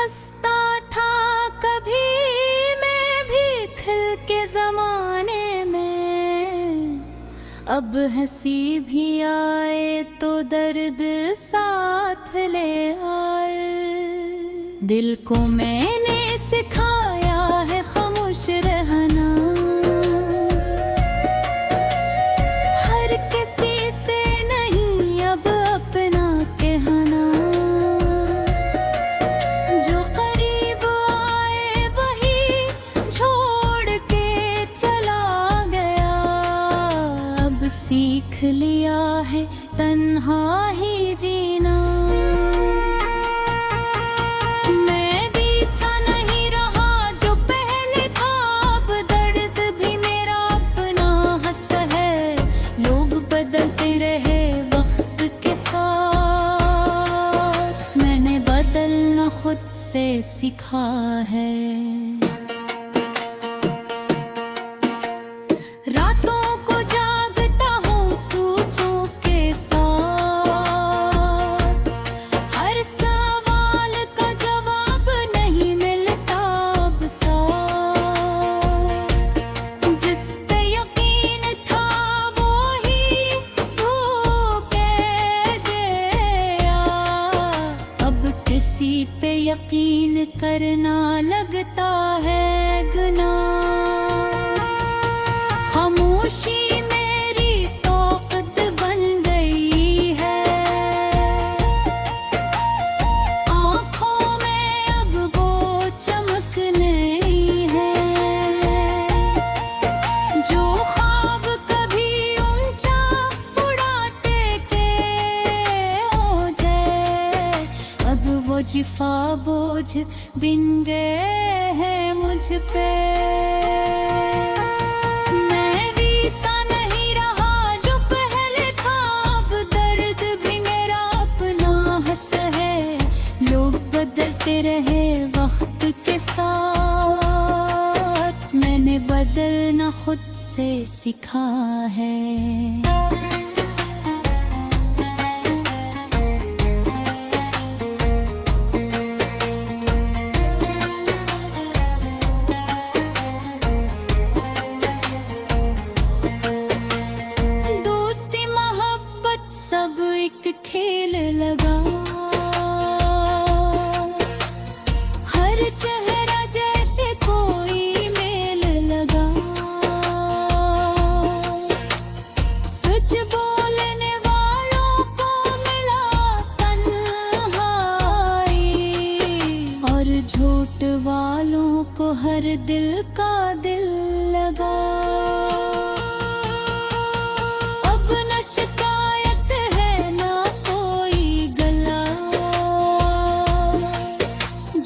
हंसता था कभी मैं भी खिल के जमाने में, अब हंसी भी आए तो दर्द साथ ले आए। दिल को मैंने सिखाया है खामोश रहना, हर किसी से नहीं अब अपना कहना। जो करीब आए वही छोड़ के चला गया, अब सीख लिया है तन्हा ही जीना। मैं भी सा नहीं रहा जो पहले था, अब दर्द भी मेरा अपना हंस है। लोग बदलते रहे वक्त के साथ, मैंने बदलना खुद से सीखा है। रातों को जागता हूँ सोचों के साथ, हर सवाल का जवाब नहीं मिलता अब साथ। जिस पे यकीन था वो ही धोखे गया, अब किसी पे यकीन करना लगता है गुनाह। खामोशी मेरी ताकत बन गई है, आँखों में अब वो चमक नहीं है। जो ख्वाब कभी ऊंचा उड़ाते थे हो जाए, अब वो जिफा बोझ बिन गए हैं मुझ पे। मैं भी सा नहीं रहा जो पहले था, अब दर्द भी मेरा अपना हंस है। लोग बदलते रहे वक्त के साथ, मैंने बदलना खुद से सीखा है। दोस्ती मोहब्बत सब एक खेल लगा, हर चेहरा जैसे कोई मेल लगा। सच बोलने वालों को मिला तन्हाई, और झूठ वालों को हर दिल का दिल लगा। अब न शिकायत है ना कोई गला,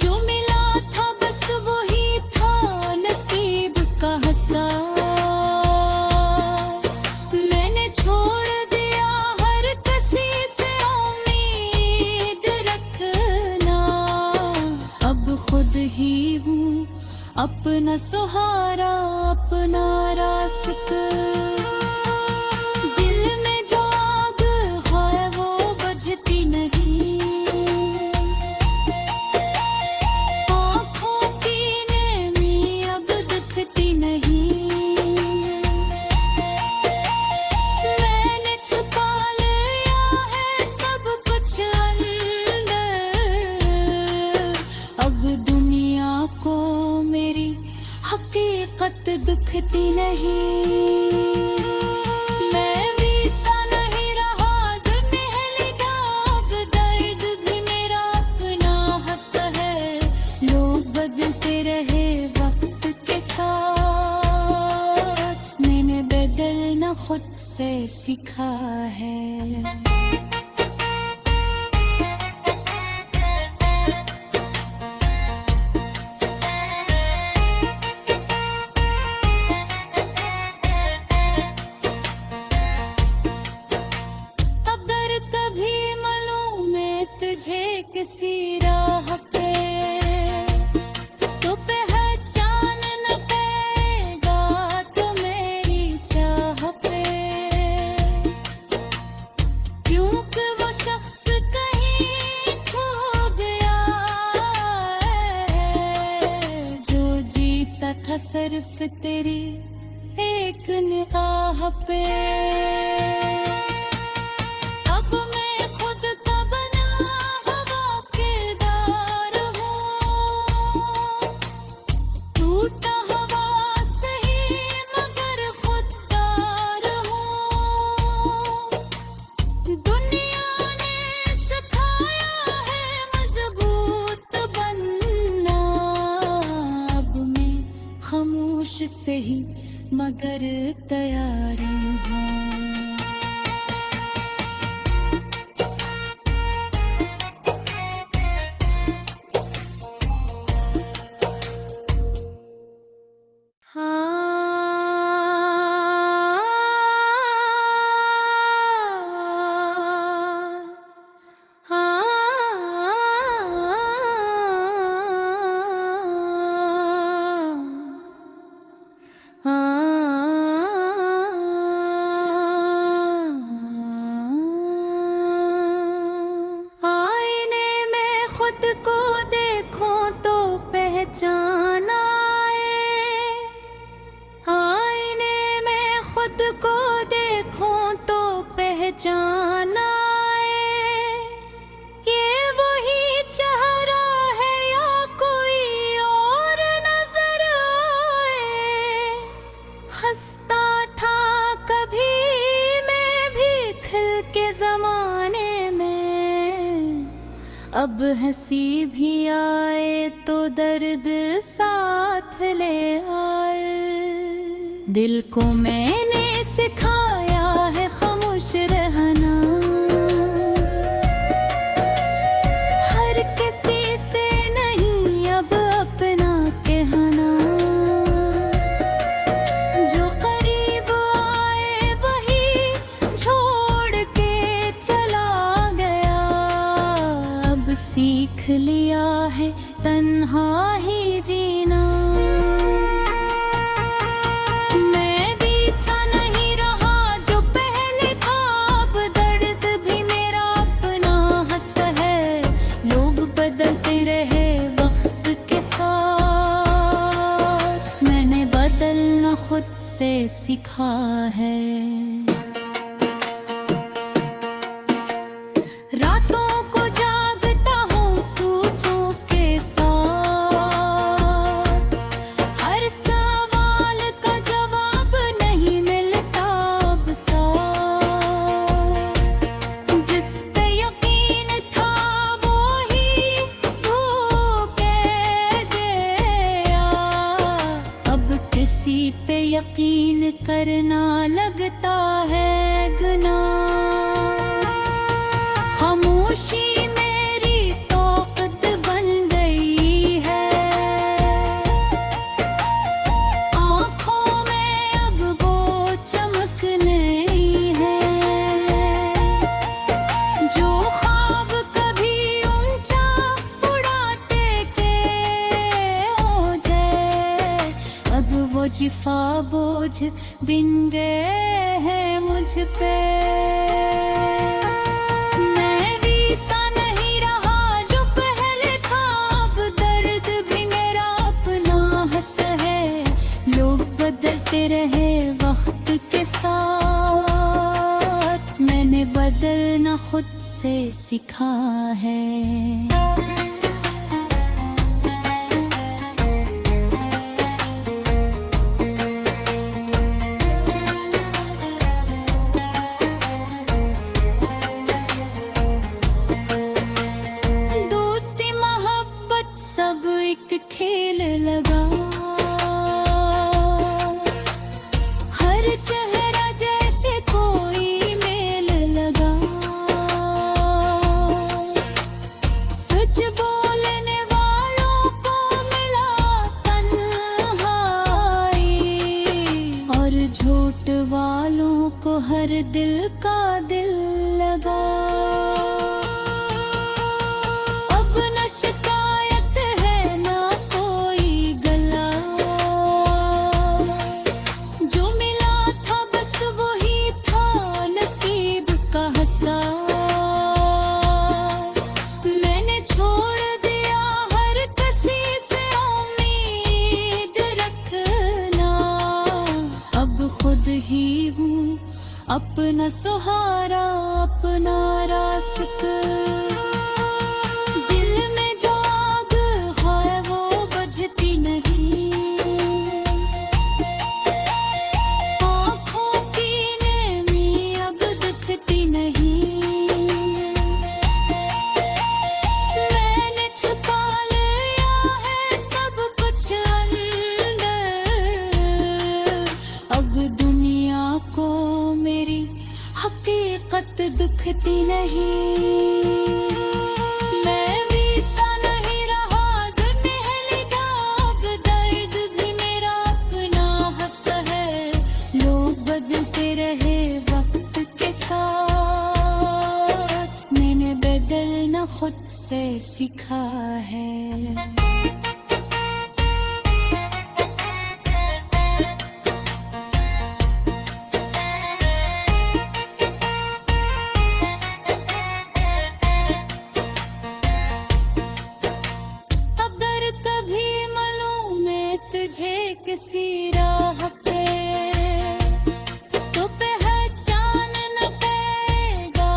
जो मिला था बस वही था नसीब का हंसा। मैंने छोड़ दिया हर किसी से उम्मीद रखना, अब खुद ही हूँ अपना सहारा अपना रास्ता। दिल में जो आग है वो बुझती नहीं, आँखों की नमी अब दिखती नहीं। मैंने छुपा लिया है सब कुछ अंदर, अब दुनिया को मेरी हकीकत दिखती नहीं। मैं भी सा नहीं रहा जो पहले था, अब दर्द भी मेरा अपना हंस है। लोग बदलते रहे वक्त के साथ, मैंने बदलना खुद से सीखा है। अगर कभी मिलूं मैं तुझे किसी राह पे, तो पहचान न पाएगा तो मेरी चाह पे। क्योंकि वो शख्स कहीं खो गया सिर्फ तेरी एक निगाह पे। अब मैं खुद का बना हवा किरदार हूँ, टूटा हवा सही मगर खुददार हूँ। दुनिया ने सिखाया है मजबूत बनना, अब मैं खामोश से ही मगर तैयार हूँ। आईने में खुद को देखो तो पहचान आए, आईने में खुद को देखो तो पहचान आए। ये वही चेहरा है या कोई और नजर आए। हंसता था कभी मैं भी खिल के जमाने में, अब हंसी भी आए तो दर्द साथ ले आए। दिल को मैंने सिखाया है खामोश रहना, हर किसी से नहीं अब अपना कहना। जो करीब आए वही छोड़ के चला गया, अब सीख लिया है तन्हा ही जीना। मैं भी सा नहीं रहा जो पहले था, अब दर्द भी मेरा अपना हंस है। लोग बदलते रहे वक्त के साथ, मैंने बदलना खुद से सीखा है। रातों को जागता हूँ सोचों के साथ, हर सवाल का जवाब नहीं मिलता अब साथ। जिस पे यकीन था वो ही धोखे गया, अब किसी पे यकीन करना लगता है गुनाह। खामोशी मेरी ताकत बन गई है, आँखों में अब वो चमक नहीं है। जो ख्वाब कभी ऊंचा उड़ाते के हो जाए, अब वो जिफा बोझ बिन गए हैं मुझ पे। मैं भी सा नहीं रहा जो पहले था, अब दर्द भी मेरा अपना हंस है। लोग बदलते रहे वक्त के साथ, मैंने बदलना खुद से सीखा है। दोस्ती मोहब्बत सब एक खेल लगा, हर चेहरा जैसे कोई मेल लगा। सच बोलने वालों को मिला तन्हाई, और झूठ वालों को हर दिल का दिल लगा। अब न शिकायत है ना कोई गला, जो मिला था बस वही था नसीब का हंसा। मैंने छोड़ दिया हर किसी से उम्मीद रखना, अपना सहारा अपना रास्क। दिल में जो आग है वो बुझती नहीं, आँखों की नेमी अब दिखती नहीं। मैंने छुपा लिया है सब कुछ अंदर, अब दुनिया को मेरी हकीकत दिखती नहीं। मैं भी सा नहीं रहा दिल में लिखा, अब दर्द भी मेरा अपना हंस है। लोग बदलते रहे वक्त के साथ, मैंने बदलना खुद से सीखा है। तुझे किसी राह पे तो पहचान न पाएगा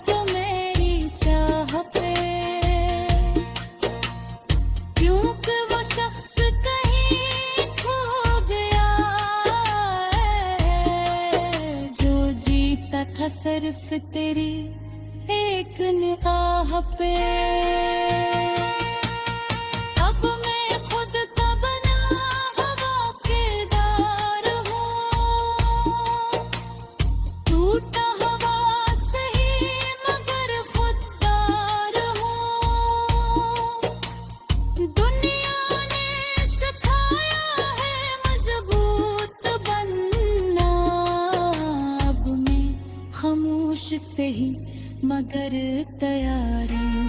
तो मेरी चाह पे, क्योंकि वो शख्स कहीं खो गया है, जो जीता था सिर्फ तेरी एक निगाह पे। से ही मगर तैयार हूँ।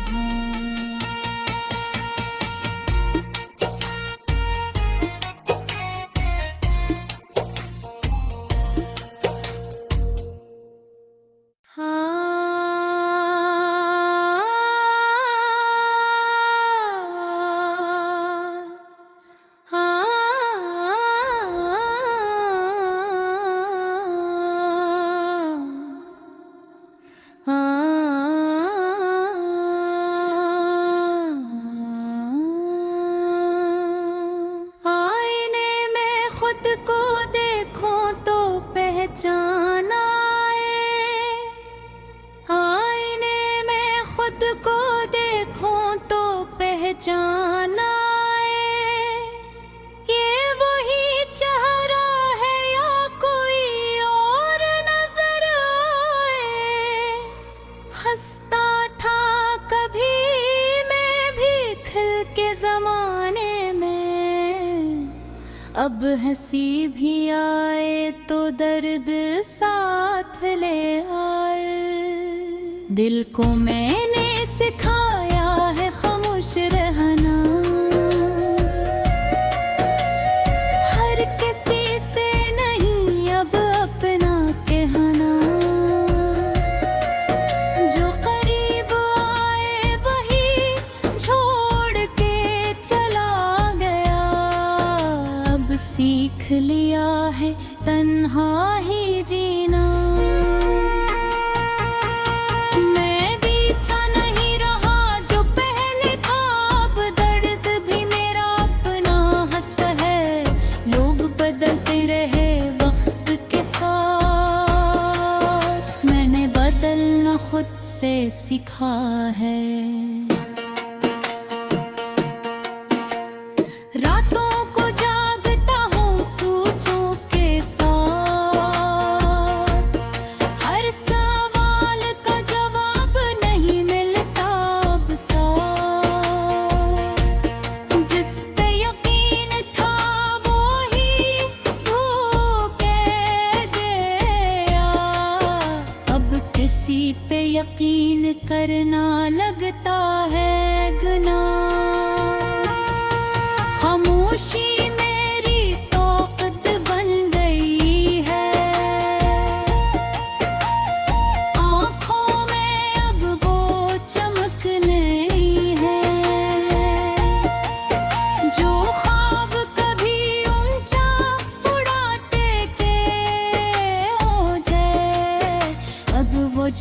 खुद को देखो तो पहचान आए, आईने में खुद को देखो तो पहचान आए। ये वही चेहरा है या कोई और नजर आए। हंसता था कभी मैं भी खिल के जमाने में, अब हंसी भी आए तो दर्द साथ ले आए। दिल को मैंने सिखाया है खामोश रहना, हर किसी से नहीं अब अपना कहना। जो करीब आए वही छोड़ के चला गया, सीख लिया है तन्हा ही जीना। मैं भी सा नहीं रहा जो पहले था, अब दर्द भी मेरा अपना हंस है। लोग बदलते रहे वक्त के साथ, मैंने बदलना खुद से सीखा है। रातों को जागता हूँ सोचों के साथ,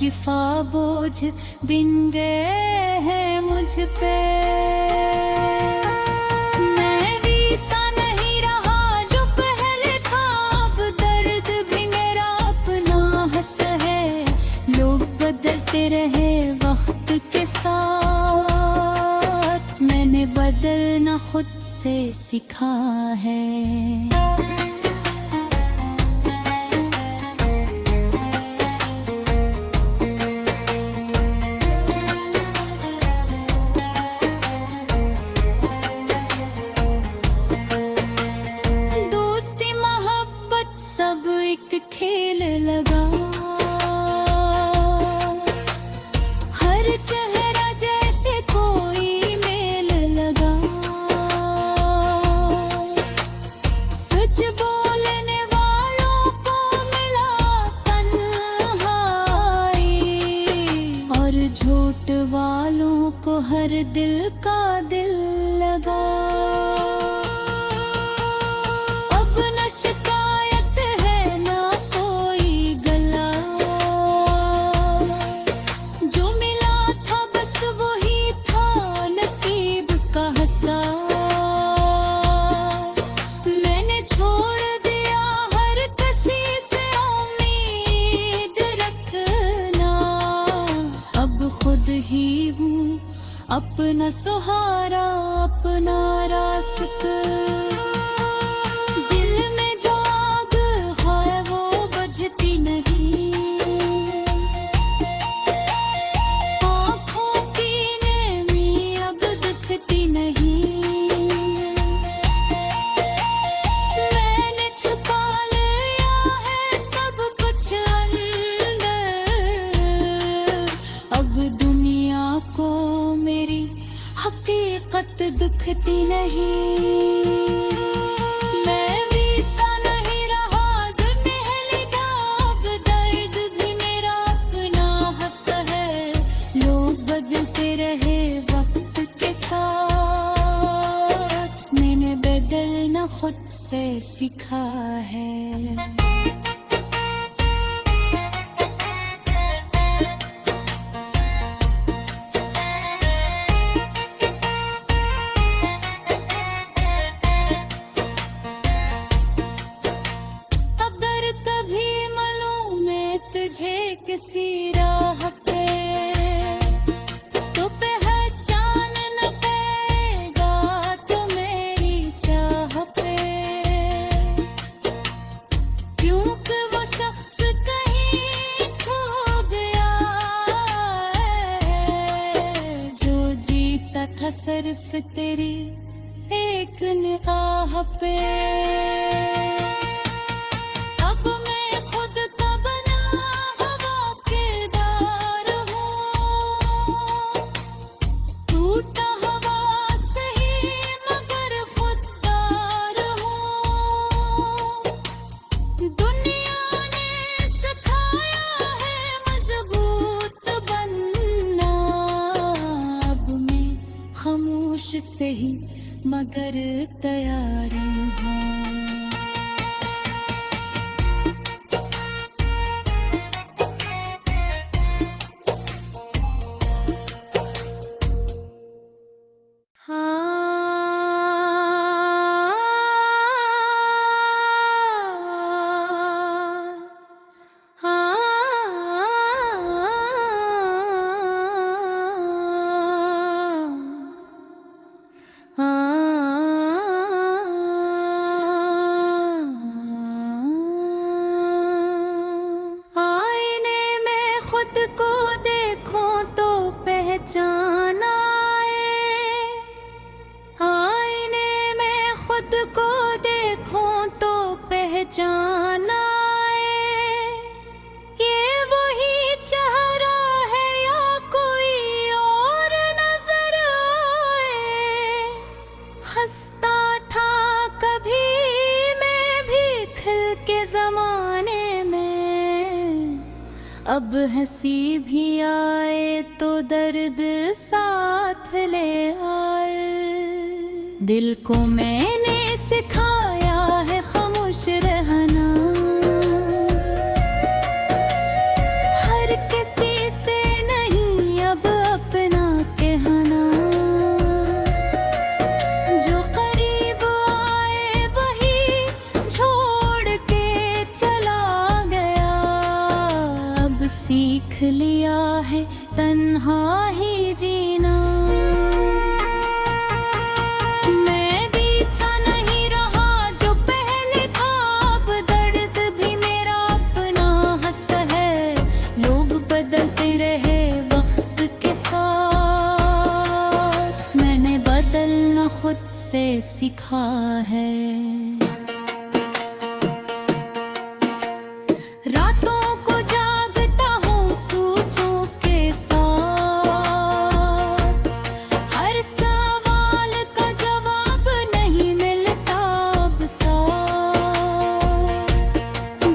शिफा बोझ बिन गए हैं मुझ पे। मैं भी सा नहीं रहा जो पहले था, अब दर्द भी मेरा अपना हंस है। लोग बदलते रहे वक्त के साथ, मैंने बदलना खुद से सीखा है। सब एक खेल लगा, हर चेहरा जैसे कोई मेल लगा। सच बोलने वालों को मिला तन्हाई, और झूठ वालों को हर दिल का दिल लगा। अब न शिकायत है ना कोई गला, जो मिला था बस वही था नसीब का हंसा। मैंने छोड़ दिया हर किसी से उम्मीद रखना, अब खुद ही हूँ अपना सहारा, अपना रास्ता। दिल में जो आग है वो बुझती नहीं, आँखों की नमी अब दिखती नहीं। मैंने छुपा लिया है सब कुछ अंदर, अब दुनिया को मेरी हकीकत दिखती नहीं। मैं भी सा नहीं रहा जो पहले था, अब दर्द भी मेरा अपना हंस है। लोग बदलते रहे वक्त के साथ, मैंने बदलना खुद से सीखा है। तुझे किसी राह पे तो पहचान न पाएगा तो मेरी चाह पे, क्योंकि वो शख्स कहीं खो गया है, जो जीता था सिर्फ तेरी एक निगाह पे। से ही मगर तैयार हूँ। पहचान आए, आईने में खुद को देखो तो पहचान आए। ये वही चेहरा है या कोई और नजर आए। हंसता था कभी मैं भी खिल के जमाने में, अब हंसी भी आए तो दर्द साथ ले आए। दिल को मैंने सिखाया है खामोश रहना, हर किसी खुद से सीखा है। रातों को जागता हूँ सोचों के साथ, हर सवाल का जवाब नहीं मिलता अब साफ।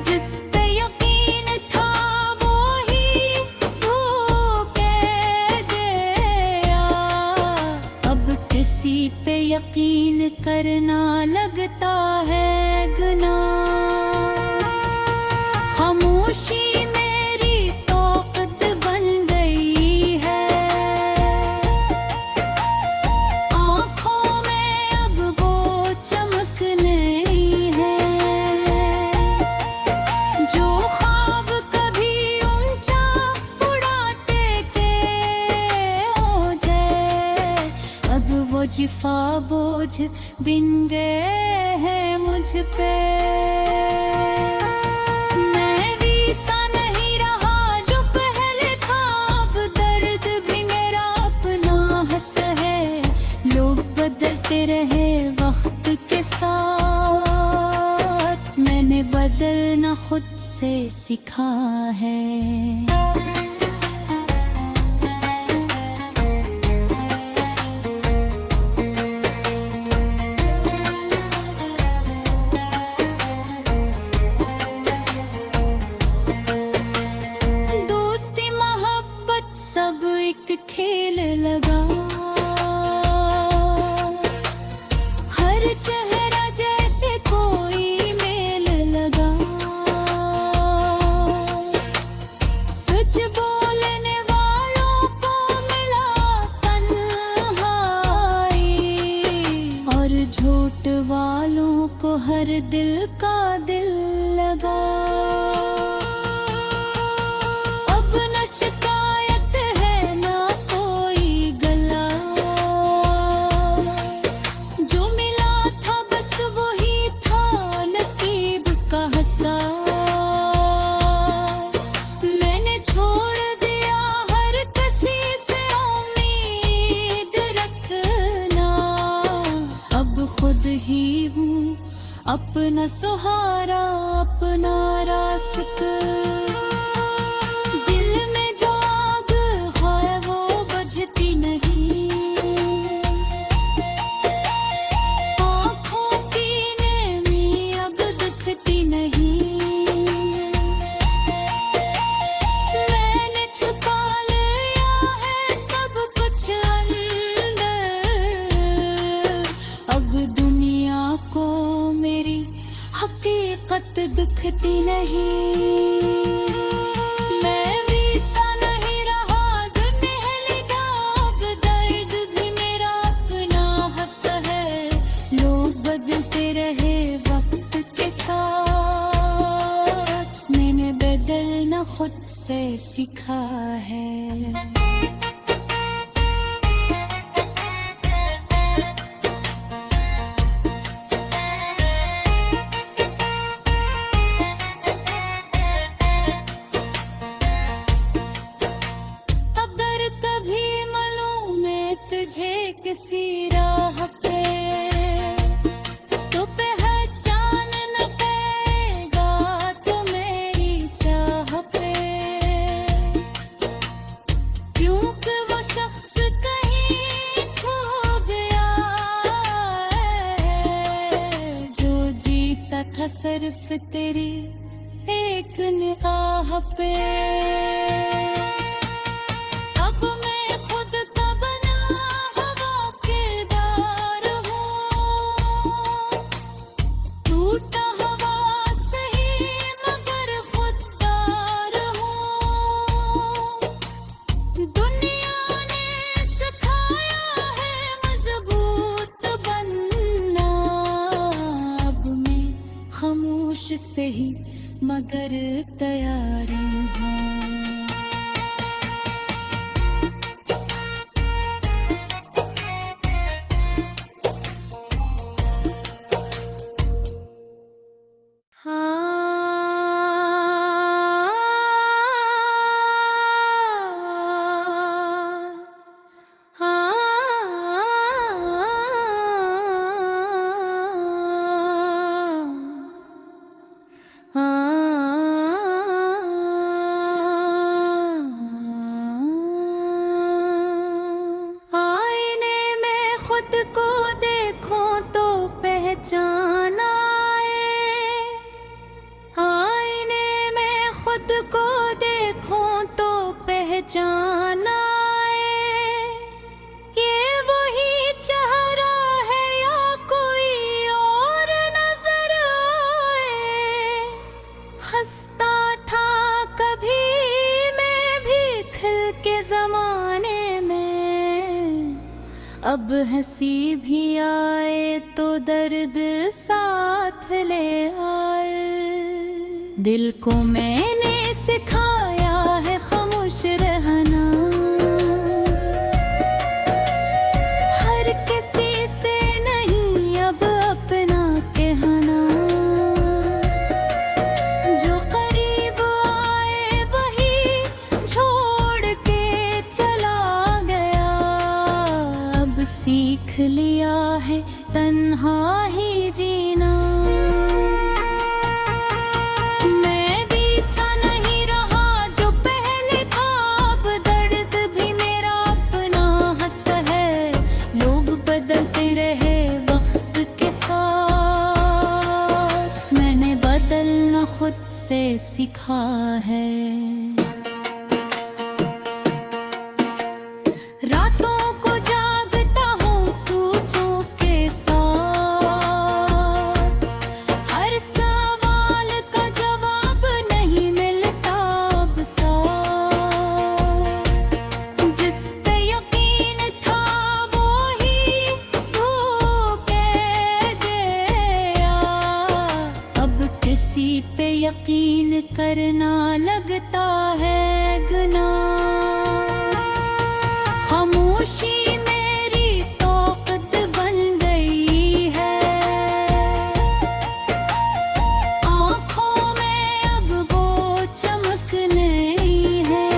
जिस पे यकीन था वो ही धोखे गया, अब किसी पे यकीन करना लगता है गुनाह। खामोशी मेरी ताकत बन गई है, आँखों में अब वो चमक नहीं है। जो ख्वाब कभी ऊंचा उड़ाते के हो जाए, अब वो जिफा बोझ बिन गए हैं मुझ पे। मैं भी सा नहीं रहा जो पहले था, अब दर्द भी मेरा अपना हंस है। लोग बदलते रहे वक्त के साथ, मैंने बदलना खुद से सीखा है। दोस्ती मोहब्बत सब एक खेल लगा, हर चेहरा जैसे कोई मेल लगा। सच बोलने वालों को मिला तन्हाई, और झूठ वालों को हर दिल का दिल लगा। अब न शिकायत है ना कोई गला, जो मिला था बस वही था नसीब का हंसा। मैंने छोड़ दिया हर किसी से उम्मीद रखना, अब खुद ही हूँ अपना सहारा, अपना रास्क। दिल में जो आग है वो बुझती नहीं, आँखों की नमी अब दिखती नहीं। मैंने छुपा लिया है सब कुछ अंदर, अब दुनिया को मेरी हकीकत दिखती नहीं। मैं भी सा नहीं रहा जो पहले था, अब दर्द भी मेरा अपना हंस है। लोग बदलते रहे वक्त के साथ, मैंने बदलना खुद से सीखा है। अगर कभी मिलूं मैं तुझे किसी राह पे, तो पहचान न पाएगा तो मेरी चाह पे। क्योंकि वो शख्स कहीं खो गया है, जो जीता था सिर्फ तेरी एक निगाह पे। अब मैं खुद का बना हवा किरदार हूँ, टूटा हवा सही मगर खुददार हूँ। दुनिया ने सिखाया है मजबूत बनना, अब मैं खामोश से ही मगर तैयार हूँ। अब हंसी भी आए तो दर्द साथ ले आए। दिल को मैंने सिखाया है खामोश रहना, हर किसी से नहीं अब अपना कहना। जो करीब आए वही छोड़ के चला गया, अब सीख लिया है तन्हा ही जीना। मैं भी सा नहीं रहा जो पहले था, अब दर्द भी मेरा अपना हंस है। लोग बदलते रहे वक्त के साथ, मैंने बदलना खुद से सीखा है। रातों को जागता हूँ सोचों के साथ, हर सवाल का जवाब नहीं मिलता अब साथ। जिस पे यकीन था वो ही धोखे गया, अब किसी पे यकीन करना लगता है गुनाह। खामोशी मेरी ताकत बन गई है, आँखों में अब वो चमक नहीं है।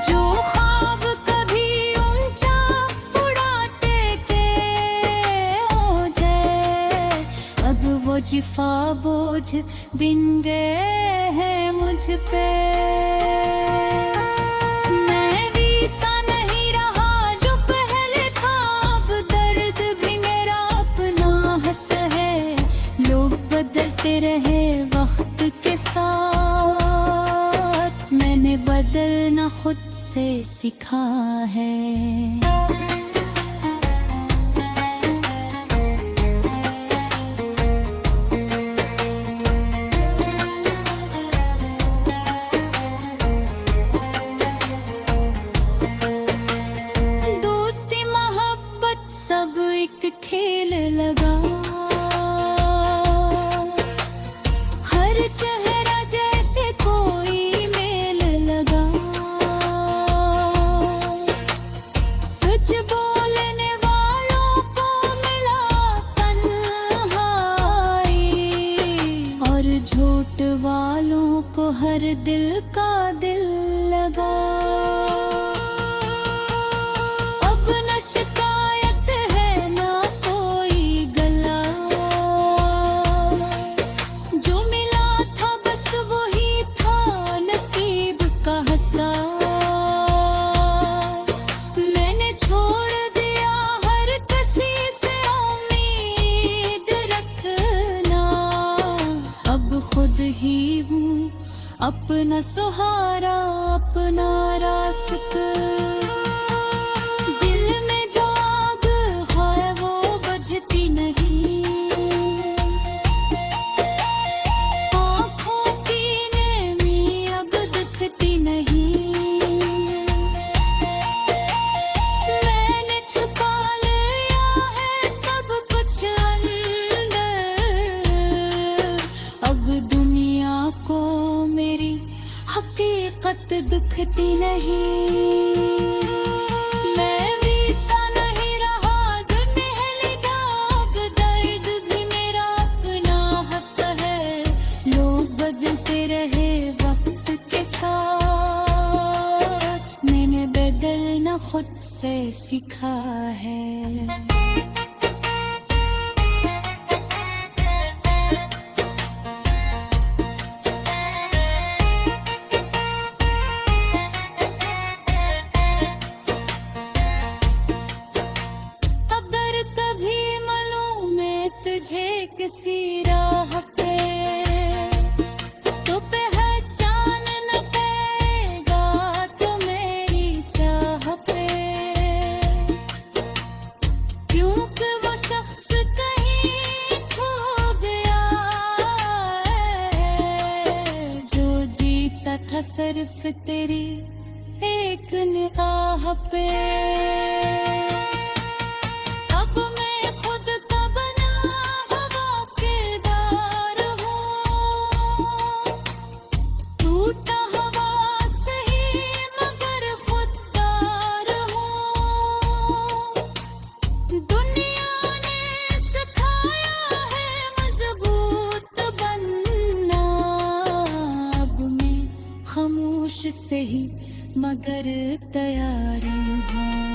जो ख्वाब कभी ऊंचा उड़ाते के हो जाए, अब वो जिफा बोझ बिन गए हैं मुझ पे। मैं भी सा नहीं रहा जो पहले था, अब दर्द भी मेरा अपना हंस है। लोग बदलते रहे वक्त के साथ, मैंने बदलना खुद से सीखा है। दोस्ती मोहब्बत सब एक खेल लगा, हर चेहरा जैसे कोई मेल लगा। सच बोलने वालों को मिला तन्हाई, और झूठ वालों को हर दिल का दिल लगा। अब न शिकायत है ना कोई गला, जो मिला था बस वही था नसीब का हंसा। मैंने छोड़ दिया हर किसी से उम्मीद रखना, अब खुद ही हूँ अपना सहारा अपना रास्ता। दिल में जो आग है वो बुझती नहीं, आँखों की नेमी अब दिखती नहीं। मैंने छुपा लिया है सब कुछ अंदर, अब दुनिया को मेरी हकीकत दिखती नहीं। मैं भी सा नहीं रहा जो पहले था, अब दर्द भी मेरा अपना हंस है। लोग बदलते रहे वक्त के साथ, मैंने बदलना खुद से सीखा है। अगर कभी मिलूं मैं तुझे किसी राह पे, तो पहचान न पाएगा तो मेरी चाह पे। क्योंकि वो शख्स कहीं खो गया है, जो जीता था सिर्फ तेरी एक निगाह पे। मगर तैयार हूँ।